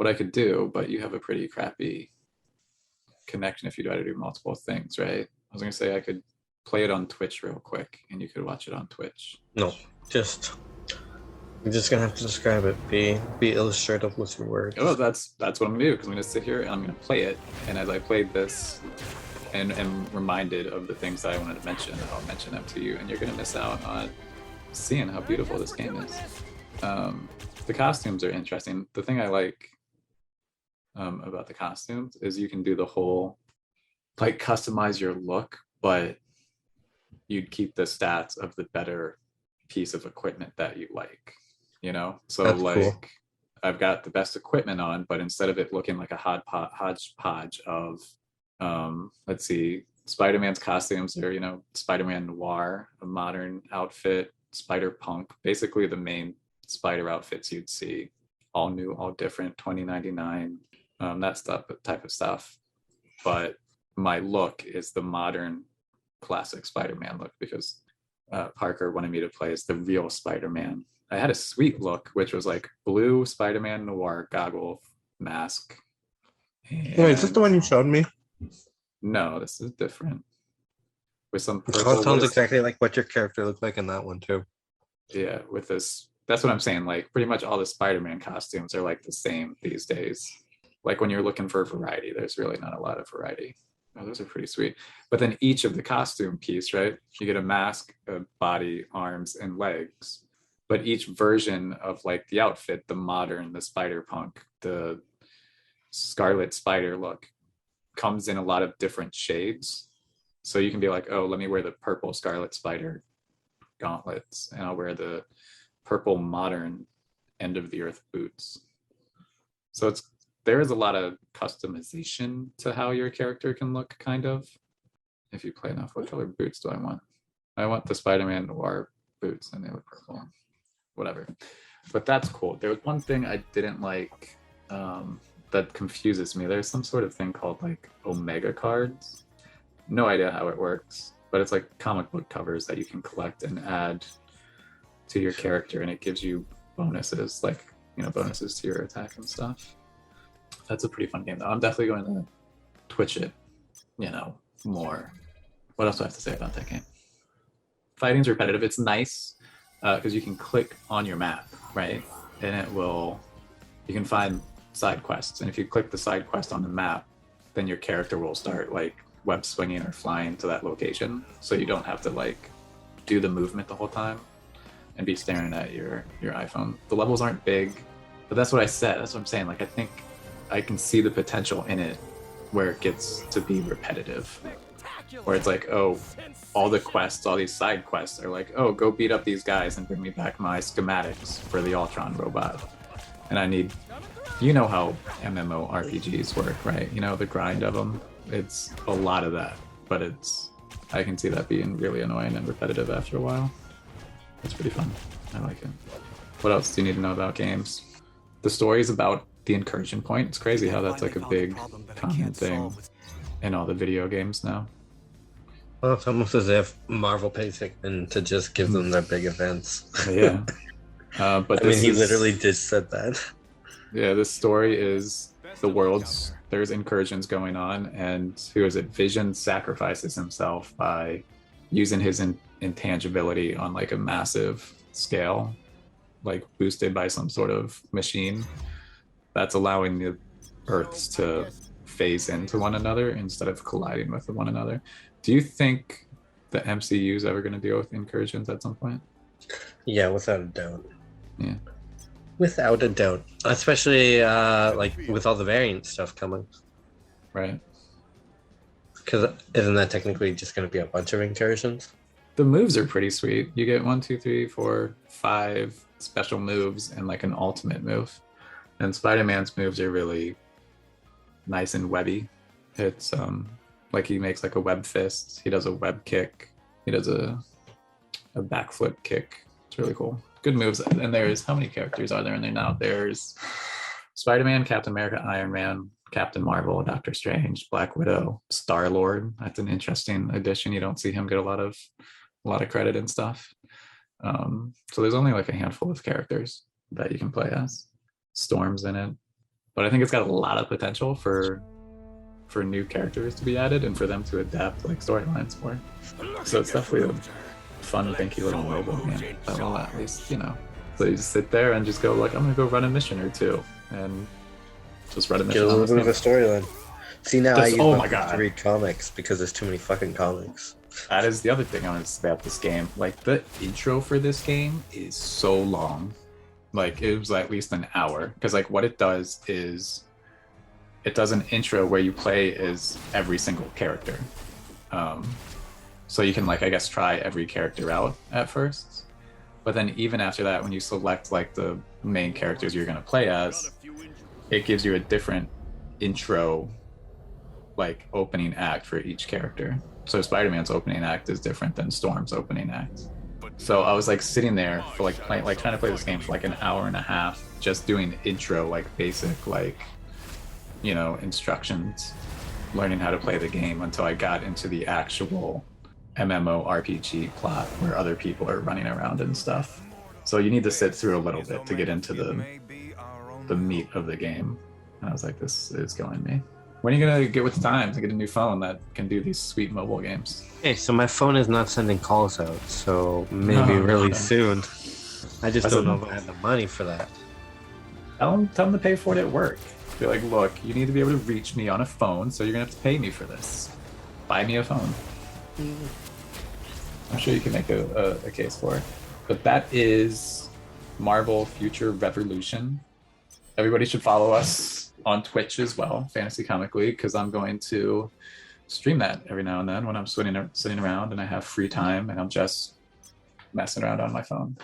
what I could do, but you have a pretty crappy connection if you try to do multiple things, right? I was gonna say I could play it on Twitch real quick, and you could watch it on Twitch. No, you're just gonna have to describe it. Be illustrative with your words. Oh, that's what I'm gonna do, because I'm gonna sit here and I'm gonna play it, and as I played this and am reminded of the things that I wanted to mention, I'll mention them to you, and you're gonna miss out on seeing how beautiful this game is. The costumes are interesting. The thing I like about the costumes is you can do the whole like customize your look, but you'd keep the stats of the better piece of equipment that you like, you know? So that's like cool. I've got the best equipment on, but instead of it looking like a hodgepodge of let's see, Spider-Man's costumes are, you know, Spider-Man Noir, a modern outfit, Spider-Punk, basically the main Spider outfits you'd see, all new, all different, 2099, that stuff, type of stuff. But my look is the modern classic Spider-Man look, because Parker wanted me to play as the real Spider-Man. I had a sweet look, which was like blue Spider-Man Noir goggle mask. Wait, is this the one you showed me? No, this is different. With some purple. It sounds exactly like what your character looked like in that one too. Yeah, with this. That's what I'm saying. Like pretty much all the Spider-Man costumes are like the same these days. Like when you're looking for variety, there's really not a lot of variety. Oh, those are pretty sweet. But then each of the costume piece, right? You get a mask, a body, arms, and legs. But each version of like the outfit, the modern, the Spider-Punk, the Scarlet Spider look, comes in a lot of different shades. So you can be like, oh, let me wear the purple Scarlet Spider gauntlets, and I'll wear the purple modern end of the earth boots. So there is a lot of customization to how your character can look, kind of. If you play enough, what color boots do I want? I want the Spider-Man Noir boots, and they look purple. Whatever. But that's cool. There was one thing I didn't like that confuses me. There's some sort of thing called like Omega cards. No idea how it works, but it's like comic book covers that you can collect and add to your character, and it gives you bonuses, like, you know, bonuses to your attack and stuff. That's a pretty fun game though. I'm definitely going to Twitch it, you know, more. What else do I have to say about that game? Fighting's repetitive. It's nice because you can click on your map, right? And you can find side quests. And if you click the side quest on the map, then your character will start like web swinging or flying to that location. So you don't have to like do the movement the whole time and be staring at your iPhone. The levels aren't big, but that's what I said. That's what I'm saying. Like, I think I can see the potential in it where it gets to be repetitive. Where it's like, oh, all the quests, all these side quests are like, oh, go beat up these guys and bring me back my schematics for the Ultron robot. And I need, you know how MMORPGs work, right? You know, the grind of them. It's a lot of that, but I can see that being really annoying and repetitive after a while. It's pretty fun. I like it. What else do you need to know about games? The story is about the incursion point. It's crazy how that's like a big common thing in all the video games now. Well, it's almost as if Marvel pays Hickman to just give them their big events. Yeah. But he literally just said that. Yeah, this story is there's incursions going on, and who is it? Vision sacrifices himself by using his intangibility on like a massive scale, like boosted by some sort of machine that's allowing the Earths to phase into one another instead of colliding with one another. Do you think the MCU is ever going to deal with incursions at some point? Yeah, without a doubt. Yeah. Without a doubt. Especially like with all the variant stuff coming. Right. Because isn't that technically just going to be a bunch of incursions? The moves are pretty sweet. You get 1, 2, 3, 4, 5 special moves and like an ultimate move. And Spider-Man's moves are really nice and webby. It's like he makes like a web fist. He does a web kick. He does a backflip kick. It's really cool. Good moves. And there's, how many characters are there in there now? There's Spider-Man, Captain America, Iron Man, Captain Marvel, Doctor Strange, Black Widow, Star-Lord. That's an interesting addition. You don't see him get a lot of credit and stuff. So there's only like a handful of characters that you can play as. Storm's in it. but I think it's got a lot of potential for new characters to be added and for them to adapt like storylines more. So it's definitely a fun, thinky little mobile game. That will at least, you know. So you just sit there and just go like, I'm gonna go run a mission or two, and just run a mission. Get a little bit of a storyline. See, now I use oh my my phone God. to read comics because there's too many fucking comics. That is the other thing I want to say about this game. Like the intro for this game is so long. Like it was at least an hour, because like what it does is it does an intro where you play as every single character. So you can like, I guess, try every character out at first. But then even after that, when you select like the main characters you're going to play as, it gives you a different intro, like opening act for each character. So Spider-Man's opening act is different than Storm's opening act. So I was like sitting there for like trying to play this game for like an hour and a half, just doing intro, like basic, like, you know, instructions, learning how to play the game until I got into the actual MMORPG plot where other people are running around and stuff. So you need to sit through a little bit to get into the meat of the game. And I was like, this is killing me. When are you gonna get with the time to get a new phone that can do these sweet mobile games? Hey, so my phone is not sending calls out, so maybe really soon. I just don't know if I have the money for that. Tell them to pay for it at work. Be like, look, you need to be able to reach me on a phone, so you're gonna have to pay me for this. Buy me a phone. I'm sure you can make a case for it. But that is Marvel Future Revolution. Everybody should follow us on Twitch as well, Fantasy Comic League, because I'm going to stream that every now and then when I'm sitting around and I have free time and I'm just messing around on my phone.